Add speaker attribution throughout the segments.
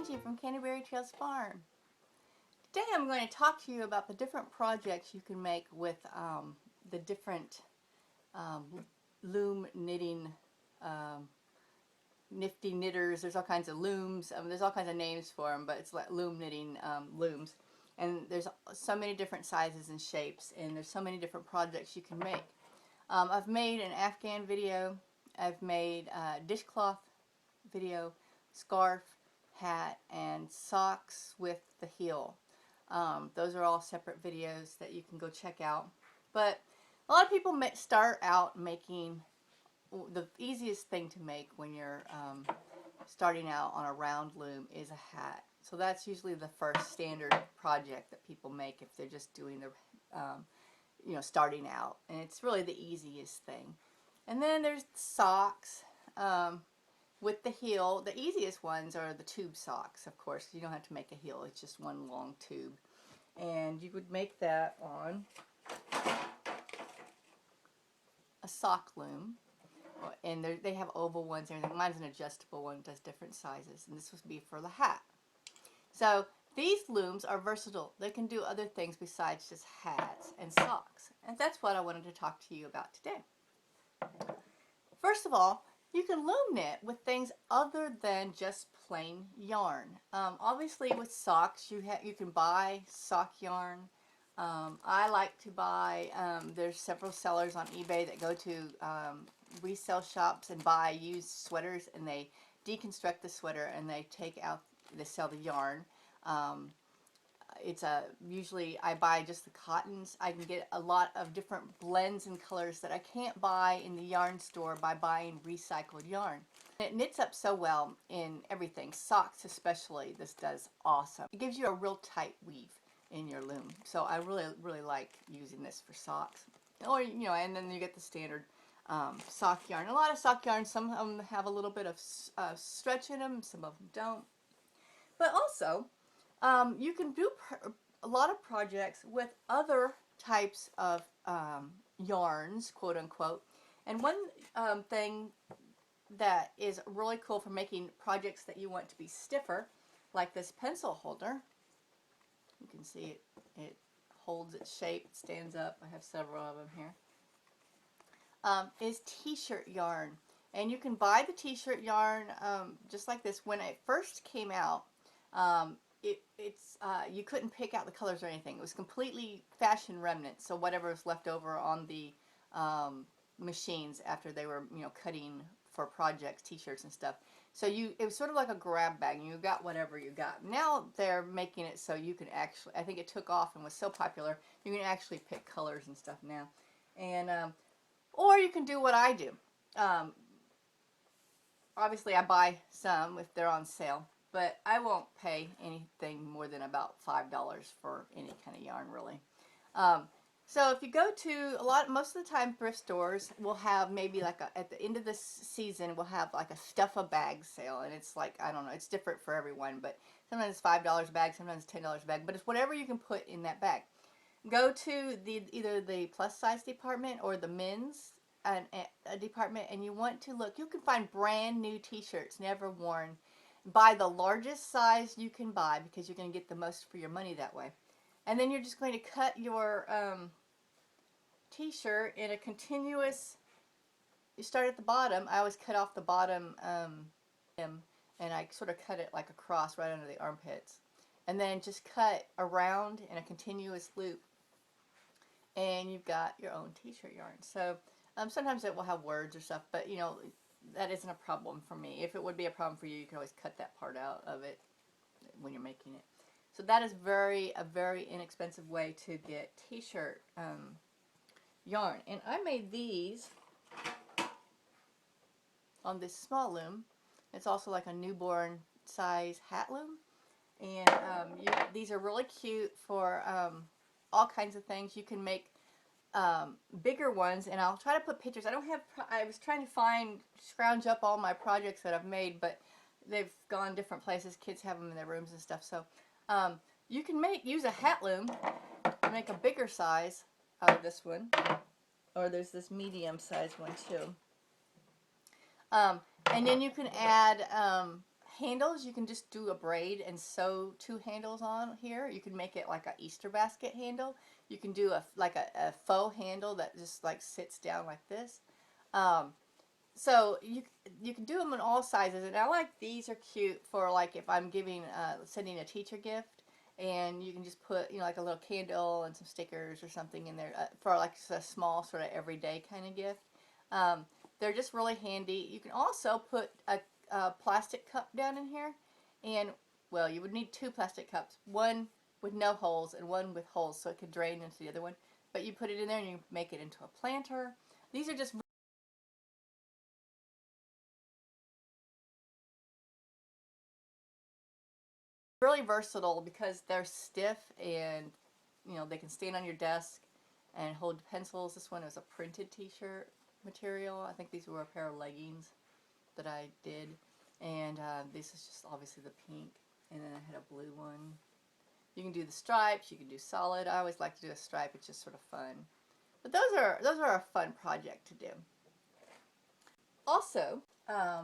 Speaker 1: Angie from Canterbury Trails Farm. Today I'm going to talk to you about the different projects you can make with the different loom knitting nifty knitters. There's all kinds of looms. There's all kinds of names for them, but it's like loom knitting looms. And there's so many different sizes and shapes, and there's so many different projects you can make. I've made an Afghan video. I've made a dishcloth video, scarf, hat, and socks with the heel. Those are all separate videos that you can go check out. But a lot of people start out making the easiest thing to make when you're starting out on a round loom is a hat. So that's usually the first standard project that people make if they're just doing the starting out, and it's really the easiest thing. And then there's socks with the heel. The easiest ones are the tube socks, of course. You don't have to make a heel, it's just one long tube. And you would make that on a sock loom. And they have oval ones and everything. Mine's an adjustable one, does different sizes. And this would be for the hat. So these looms are versatile. They can do other things besides just hats and socks. And that's what I wanted to talk to you about today. First of all, you can loom knit with things other than just plain yarn. Obviously with socks, you can buy sock yarn. I like to buy, there's several sellers on eBay that go to resale shops and buy used sweaters, and they deconstruct the sweater and they sell the yarn. Usually I buy just the cottons. I can get a lot of different blends and colors that I can't buy in the yarn store by buying recycled yarn. It knits up so well in everything, socks especially. This does awesome. It gives you a real tight weave in your loom. So I really like using this for socks. Or and then you get the standard sock yarn. A lot of sock yarn, some of them have a little bit of stretch in them, some of them don't. But also, you can do a lot of projects with other types of yarns, quote unquote. And one thing that is really cool for making projects that you want to be stiffer, like this pencil holder. You can see it holds its shape, it stands up. I have several of them here. Is t-shirt yarn. And you can buy the t-shirt yarn just like this. When it first came out, you couldn't pick out the colors or anything. It was completely fashion remnant, so whatever was left over on the machines after they were cutting for projects, t-shirts and stuff. So it was sort of like a grab bag. You got whatever you got. Now they're making it so you can actually, I think it took off and was so popular, you can actually pick colors and stuff now. And or you can do what I do. Obviously I buy some if they're on sale, but I won't pay anything more than about $5 for any kind of yarn, really. So if you go to most of the time thrift stores will have maybe like at the end of the season, we'll have like a stuff a bag sale, and it's like, I don't know, it's different for everyone, but sometimes it's $5 a bag, sometimes it's $10 a bag, but it's whatever you can put in that bag. Go to either the plus size department or the men's department, and you want to look. You can find brand new t-shirts, never worn. Buy the largest size you can buy because you're going to get the most for your money that way. And then you're just going to cut your t-shirt in a continuous, you start at the bottom. I always cut off the bottom hem, and I sort of cut it like across right under the armpits. And then just cut around in a continuous loop. And you've got your own t-shirt yarn. So sometimes it will have words or stuff, but that isn't a problem for me. If it would be a problem for you, you can always cut that part out of it when you're making it. So that is a very inexpensive way to get t-shirt yarn. And I made these on this small loom. It's also like a newborn size hat loom. And these are really cute for all kinds of things. You can make bigger ones, and I'll try to put pictures. I was trying to scrounge up all my projects that I've made, but they've gone different places. Kids have them in their rooms and stuff. So you can use a hat loom and make a bigger size out of this one, or there's this medium size one too. And then you can add handles, you can just do a braid and sew 2 handles on here. You can make it like a Easter basket handle. You can do a faux handle that just like sits down like this. Um, so you can do them in all sizes, and I like these are cute for like if I'm giving sending a teacher gift, and you can just put like a little candle and some stickers or something in there for like a small sort of everyday kind of gift. Um, they're just really handy. You can also put a plastic cup down in here, and well, you would need 2 plastic cups, one with no holes and one with holes so it could drain into the other one. But you put it in there and you make it into a planter. These are just really versatile because they're stiff, and they can stand on your desk and hold pencils. This one is a printed t-shirt material. I think these were a pair of leggings that I did, and this is just obviously the pink, and then I had a blue one. You can do the stripes, you can do solid. I always like to do a stripe, it's just sort of fun. But those are a fun project to do. Also,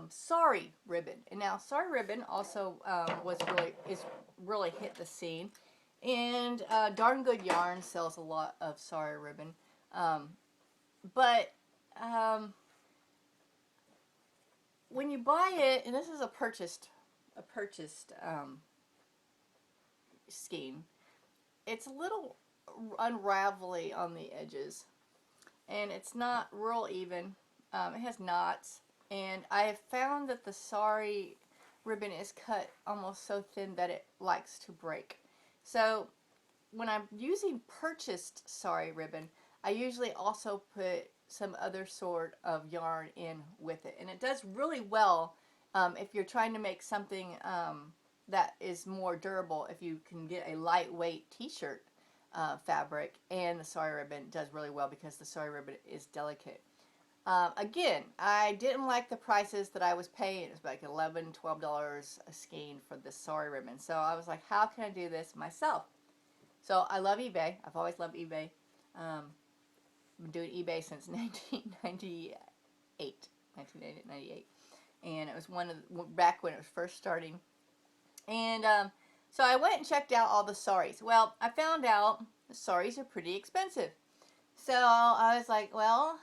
Speaker 1: sari ribbon, and now sari ribbon also is really hit the scene, and Darn Good Yarn sells a lot of sari ribbon, but when you buy it, and this is a purchased skein, it's a little unravelly on the edges, and it's not real even. It has knots, and I have found that the sari ribbon is cut almost so thin that it likes to break. So when I'm using purchased sari ribbon, I usually also put some other sort of yarn in with it, and it does really well if you're trying to make something that is more durable. If you can get a lightweight t-shirt fabric, and the sari ribbon does really well because the sari ribbon is delicate. Again, I didn't like the prices that I was paying. It was like $11, $12 a skein for this sari ribbon. So I was like, how can I do this myself? So I love eBay. I've always loved eBay. I've been doing eBay since 1998. And it was back when it was first starting. And so I went and checked out all the saris. Well, I found out the saris are pretty expensive. So I was like, well,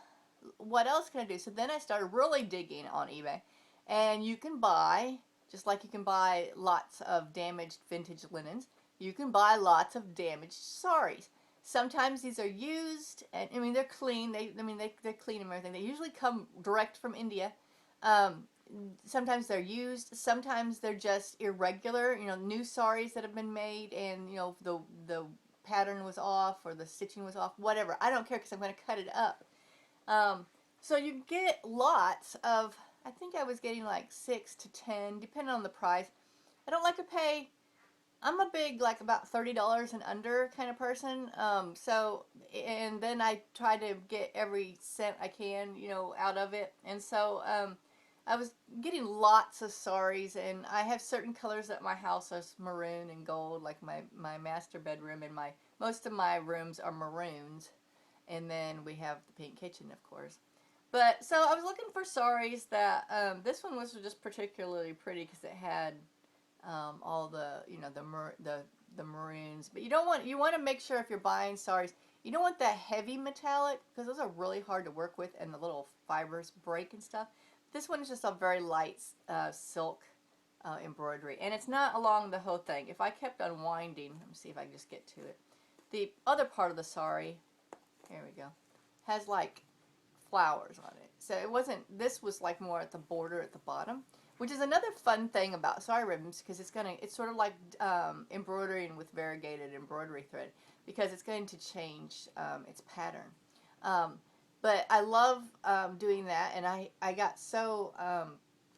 Speaker 1: what else can I do? So then I started really digging on eBay, and you can buy, just like you can buy lots of damaged vintage linens, you can buy lots of damaged saris. Sometimes these are used, and I mean they're clean. They're clean and everything. They usually come direct from India. Sometimes they're used. Sometimes they're just irregular. New saris that have been made, and the pattern was off or the stitching was off. Whatever. I don't care because I'm going to cut it up. So you get lots of, I think I was getting like 6 to 10, depending on the price. I don't like to pay, I'm a big, like about $30 and under kind of person. And then I try to get every cent I can, out of it. And so, I was getting lots of saris, and I have certain colors at my house. There's maroon and gold, like my master bedroom, and most of my rooms are maroons. And then we have the pink kitchen, of course. But so I was looking for saris that this one was just particularly pretty because it had all the the maroons. But you want to make sure if you're buying saris, you don't want that heavy metallic because those are really hard to work with and the little fibers break and stuff. This one is just a very light silk embroidery, and it's not along the whole thing. If I kept unwinding, let me see if I can just get to it. The other part of the sari, here we go, has like flowers on it. So this was like more at the border at the bottom, which is another fun thing about sari ribbons because it's sort of like embroidering with variegated embroidery thread because it's going to change its pattern. But I love doing that, and I got so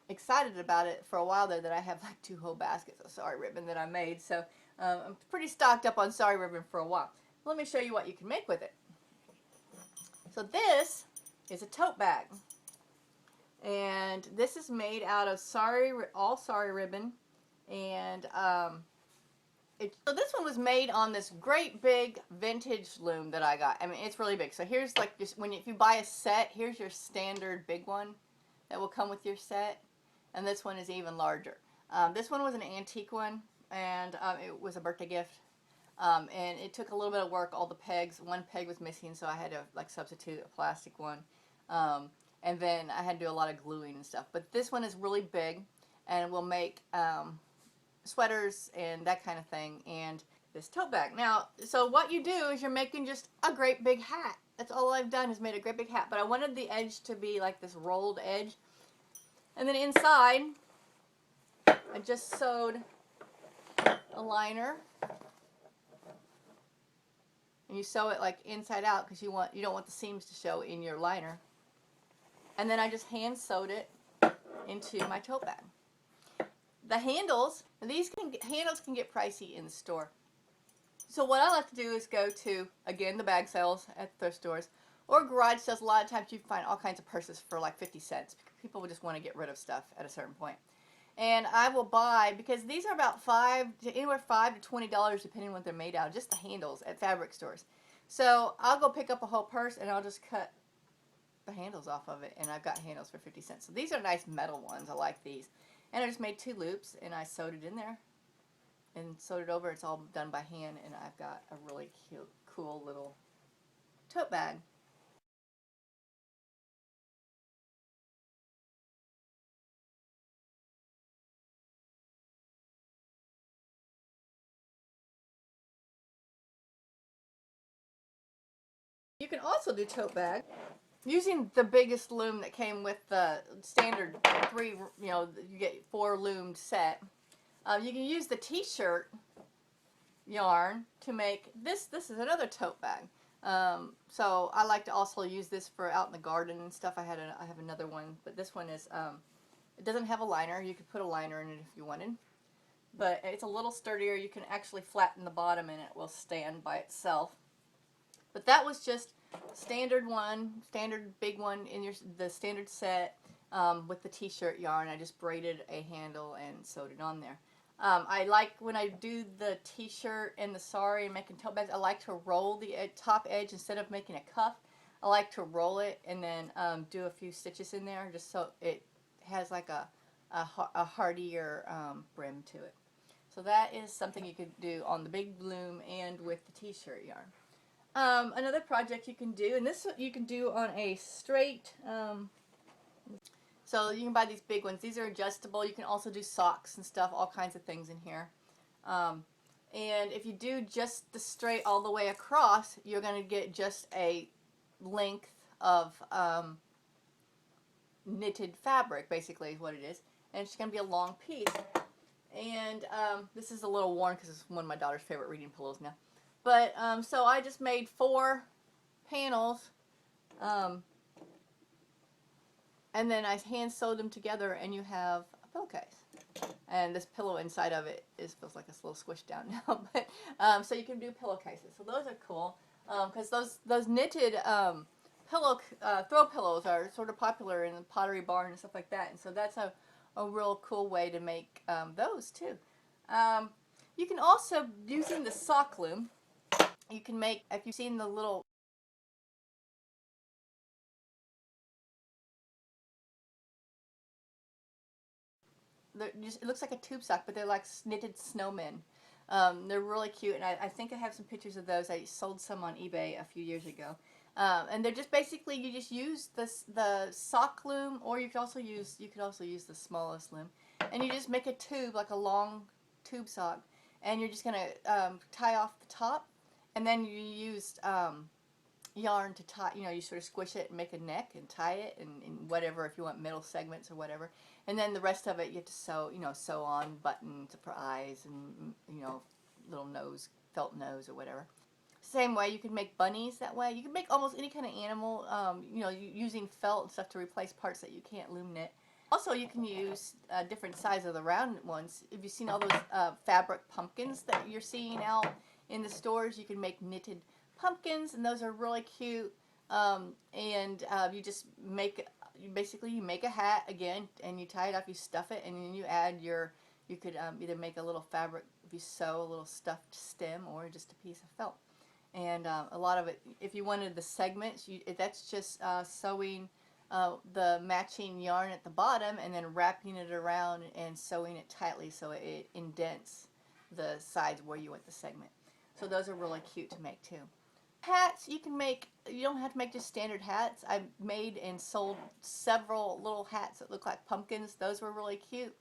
Speaker 1: excited about it for a while there that I have like 2 whole baskets of sari ribbon that I made. So I'm pretty stocked up on sari ribbon for a while. Let me show you what you can make with it. So this is a tote bag, and this is made out of all sari ribbon, and so this one was made on this great big vintage loom that I got. I mean, it's really big. So here's like if you buy a set, here's your standard big one that will come with your set, and this one is even larger. This one was an antique one, and it was a birthday gift. And it took a little bit of work. All the pegs, one peg was missing, so I had to like substitute a plastic one. And then I had to do a lot of gluing and stuff. But this one is really big, and will make sweaters and that kind of thing. And this tote bag. Now, so what you do is you're making just a great big hat. That's all I've done is made a great big hat. But I wanted the edge to be like this rolled edge. And then inside, I just sewed a liner. And you sew it like inside out because you don't want the seams to show in your liner. And then I just hand sewed it into my tote bag. The handles, handles can get pricey in the store. So what I like to do is go to, again, the bag sales at thrift stores or garage sales. A lot of times you find all kinds of purses for like 50 cents. People just want to get rid of stuff at a certain point. And I will buy, because these are about anywhere $5 to $20 depending on what they're made out of, just the handles at fabric stores. So I'll go pick up a whole purse and I'll just cut the handles off of it, and I've got handles for 50 cents. So these are nice metal ones. I like these. And I just made 2 loops and I sewed it in there and sewed it over. It's all done by hand, and I've got a really cute, cool little tote bag. You can also do tote bag using the biggest loom that came with the standard 3, you get 4 loomed set. You can use the t-shirt yarn to make this. This is another tote bag. So I like to also use this for out in the garden and stuff. I have another one, but this one is it doesn't have a liner. You could put a liner in it if you wanted, but it's a little sturdier. You can actually flatten the bottom and it will stand by itself. But that was just standard big one in the standard set with the t-shirt yarn. I just braided a handle and sewed it on there. I like when I do the t-shirt and the sari and making tote bags, I like to roll the top edge instead of making a cuff. I like to roll it and then do a few stitches in there just so it has like a hardier brim to it. So that is something you could do on the big loom and with the t-shirt yarn. Another project you can do, and this you can do on a straight, so you can buy these big ones. These are adjustable. You can also do socks and stuff, all kinds of things in here. And if you do just the straight all the way across, you're going to get just a length of knitted fabric, basically is what it is. And it's going to be a long piece. And this is a little worn because it's one of my daughter's favorite reading pillows now. But, so I just made 4 panels, and then I hand sewed them together, and you have a pillowcase. And this pillow inside of it feels like it's a little squished down now, but, so you can do pillowcases. So those are cool, because those knitted, throw pillows are sort of popular in the Pottery Barn and stuff like that, and so that's a real cool way to make, those too. You can also, using the sock loom, you can make, if you've seen the little it looks like a tube sock, but they're like knitted snowmen. They're really cute, and I think I have some pictures of those. I sold some on eBay a few years ago. And they're just basically, you just use the sock loom, or you could also use the smallest loom, and you just make a tube, like a long tube sock, and you're just gonna tie off the top. And then you used yarn to tie, you sort of squish it and make a neck and tie it and whatever, if you want middle segments or whatever. And then the rest of it you have to sew on buttons for eyes and, little nose, felt nose or whatever. Same way, you can make bunnies that way. You can make almost any kind of animal, using felt and stuff to replace parts that you can't loom knit. Also, you can use different sizes of the round ones. If you've seen all those fabric pumpkins that you're seeing out in the stores, you can make knitted pumpkins, and those are really cute. You just make, you make a hat again, and you tie it up, you stuff it, and then you add you could either make a little fabric, if you sew a little stuffed stem, or just a piece of felt. And a lot of it, if you wanted the segments, that's just sewing the matching yarn at the bottom and then wrapping it around and sewing it tightly so it indents the sides where you want the segment. So those are really cute to make too. Hats you can make, you don't have to make just standard hats. I made and sold several little hats that look like pumpkins. Those were really cute.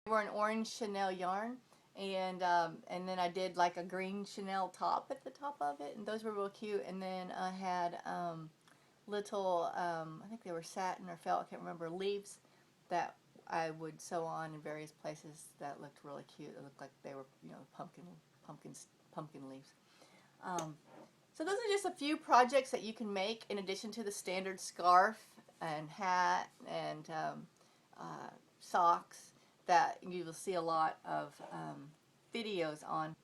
Speaker 1: They were an orange Chanel yarn, and then I did like a green Chanel top at the top of it, and those were real cute. And then I had little, I think they were satin or felt, I can't remember, leaves that I would sew on in various places that looked really cute. It looked like they were, you know, pumpkin leaves. So those are just a few projects that you can make in addition to the standard scarf and hat and socks that you will see a lot of videos on.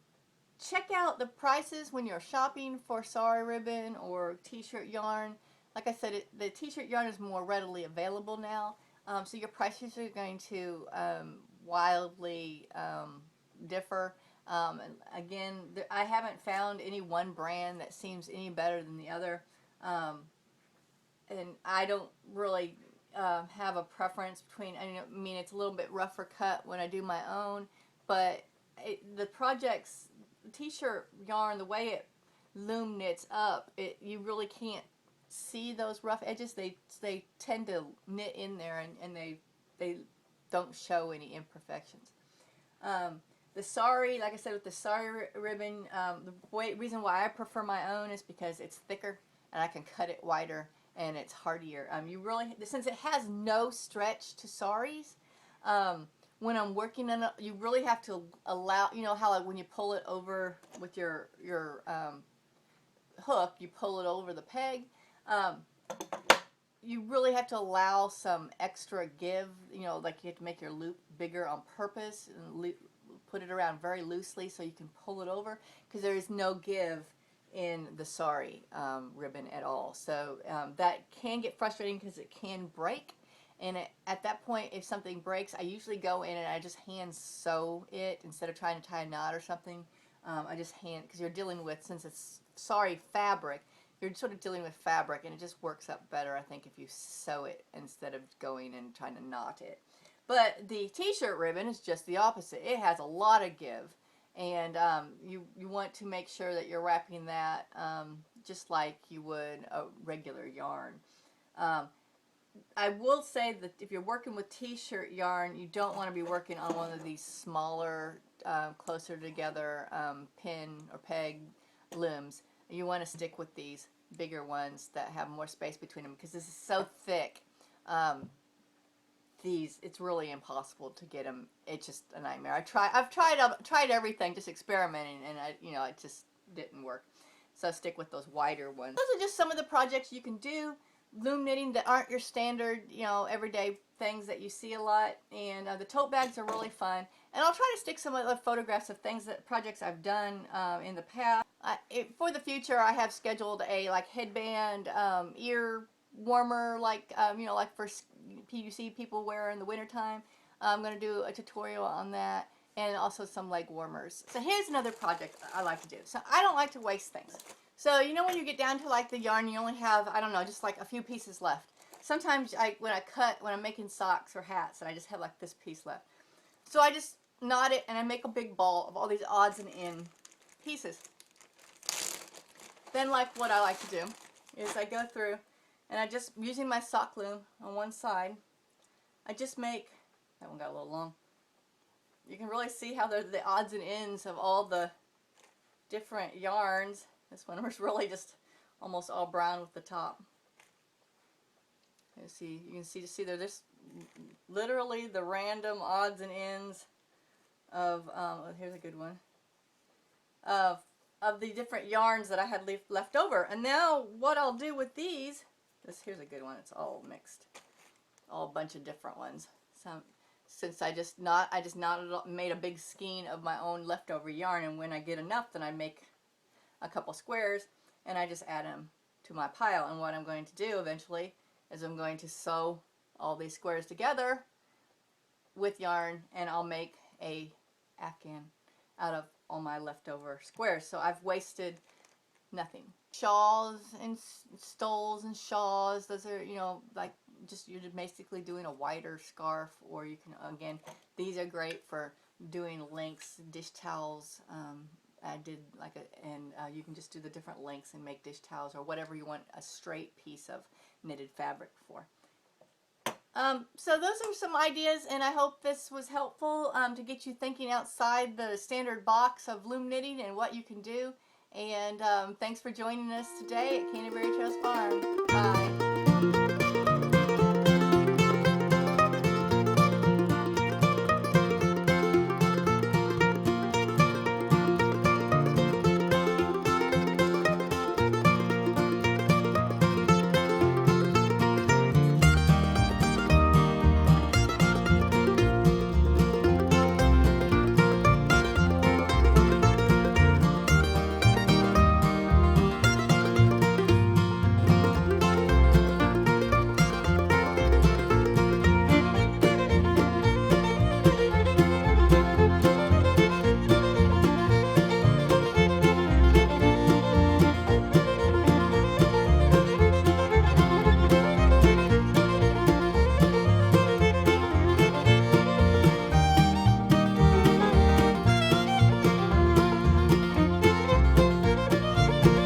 Speaker 1: Check out the prices when you're shopping for sari ribbon or t-shirt yarn. Like I said, the t-shirt yarn is more readily available now, so your prices are going to wildly differ. And again, I haven't found any one brand that seems any better than the other, and I don't really have a preference between. I mean, it's a little bit rougher cut when I do my own, but the projects, t-shirt yarn, the way it loom knits up, you really can't see those rough edges. They tend to knit in there, and they don't show any imperfections. The sari, like I said, with the sari ribbon, the reason why I prefer my own is because it's thicker and I can cut it wider and it's hardier. You really, since it has no stretch to saris, when I'm working on it, you really have to allow, you know how like when you pull it over with your hook, you pull it over the peg. You really have to allow some extra give, you know, like you have to make your loop bigger on purpose and put it around very loosely so you can pull it over, because there is no give in the sari ribbon at all. So that can get frustrating because it can break, and at that point, if something breaks, I usually go in and I just hand sew it instead of trying to tie a knot or something. I just hand, because you're dealing with, since it's sari fabric, you're sort of dealing with fabric, and it just works up better, I think, if you sew it instead of going and trying to knot it. But the t-shirt ribbon is just the opposite. It has a lot of give, and you want to make sure that you're wrapping that just like you would a regular yarn. I will say that if you're working with t-shirt yarn, you don't want to be working on one of these smaller, closer together pin or peg looms. You want to stick with these bigger ones that have more space between them, because this is so thick. It's really impossible to get them. It's just a nightmare. I've tried everything, just experimenting, and it just didn't work. So stick with those wider ones. Those are just some of the projects you can do loom knitting that aren't your standard, everyday things that you see a lot. And the tote bags are really fun. And I'll try to stick some of the photographs of projects I've done in the past. For the future, I have scheduled a headband, ear warmer, like for you see people wear in the wintertime. I'm going to do a tutorial on that, and also some leg warmers. So here's another project I like to do. So I don't like to waste things. So when you get down to the yarn, you only have, I don't know, just a few pieces left. Sometimes when I'm making socks or hats, and I just have this piece left. So I just knot it and I make a big ball of all these odds and end pieces. Then what I like to do is I go through and I just, using my sock loom on one side, I just make, that one got a little long. You can really see how they're the odds and ends of all the different yarns. This one was really just almost all brown with the top. You can see they're just literally the random odds and ends of, here's a good one, of the different yarns that I had left over. And now what I'll do with these, here's a good one, it's all mixed, all a bunch of different ones. Since I just made a big skein of my own leftover yarn, and when I get enough, then I make a couple squares, and I just add them to my pile. And what I'm going to do eventually is I'm going to sew all these squares together with yarn, and I'll make a afghan out of all my leftover squares. So I've wasted nothing. Shawls and stoles and shawls, those are, you know, like just you're basically doing a wider scarf, or you can, again, these are great for doing lengths, dish towels. I did like you can just do the different lengths and make dish towels or whatever you want a straight piece of knitted fabric for. So those are some ideas, and I hope this was helpful to get you thinking outside the standard box of loom knitting and what you can do. And thanks for joining us today at Canterbury Trails Farm. Bye.